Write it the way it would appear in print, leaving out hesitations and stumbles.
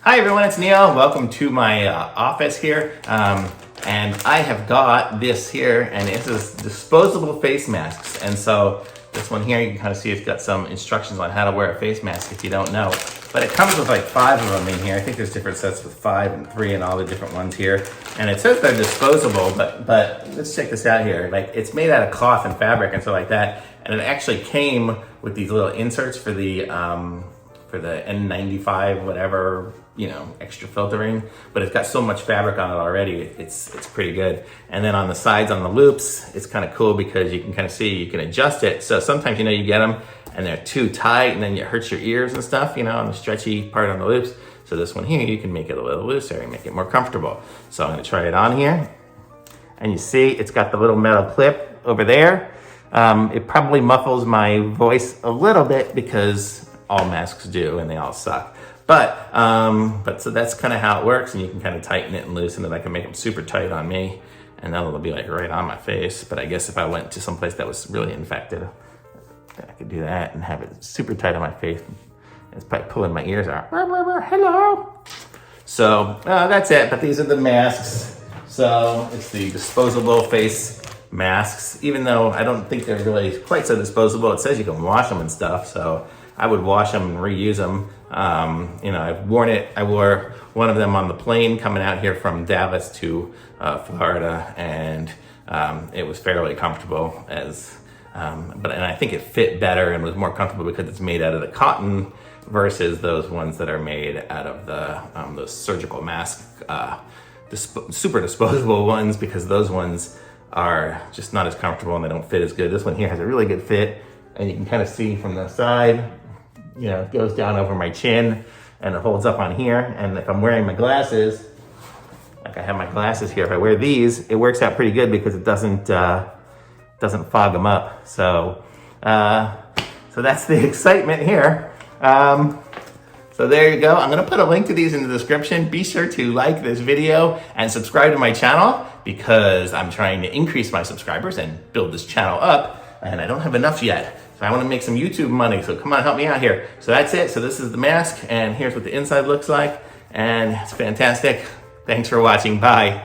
Hi everyone, it's Neil. Welcome to my office here. And I have got this here, and it is disposable face masks. And so this one here, you can kind of see it's got some instructions on how to wear a face mask if you don't know. But it comes with like 5 of them in here. I think there's different sets with 5 and 3 and all the different ones here. And it says they're disposable, but let's check this out here. Like, it's made out of cloth and fabric and stuff like that. And it actually came with these little inserts for the N95, whatever, extra filtering, but it's got so much fabric on it already, it's pretty good. And then on the sides, on the loops, it's kind of cool because you can kind of see, you can adjust it. So sometimes, you get them and they're too tight and then it hurts your ears and stuff, on the stretchy part on the loops. So this one here, you can make it a little looser and make it more comfortable. So I'm gonna try it on here. And you see, it's got the little metal clip over there. It probably muffles my voice a little bit because all masks do and they all suck. But so that's kind of how it works, and you can kind of tighten it and loosen it. I can make them super tight on me, and then it'll be like right on my face. But I guess if I went to some place that was really infected, I could do that and have it super tight on my face. It's probably pulling my ears out. Hello. So that's it, but these are the masks. So it's the disposable face masks, even though I don't think they're really quite so disposable. It says you can wash them and stuff, so I would wash them and reuse them. I've worn it. I wore one of them on the plane coming out here from Dallas to Florida, and it was fairly comfortable and I think it fit better and was more comfortable because it's made out of the cotton versus those ones that are made out of those surgical mask, super disposable ones, because those ones are just not as comfortable and they don't fit as good. This one here has a really good fit, and you can kind of see from the side, it goes down over my chin and it holds up on here. And if I'm wearing my glasses, like I have my glasses here, if I wear these, it works out pretty good because it doesn't fog them up. So that's the excitement here. So there you go. I'm gonna put a link to these in the description. Be sure to like this video and subscribe to my channel because I'm trying to increase my subscribers and build this channel up, and I don't have enough yet. So I want to make some YouTube money, so come on, help me out here. So that's it. So this is the mask, and here's what the inside looks like, and it's fantastic. Thanks for watching. Bye.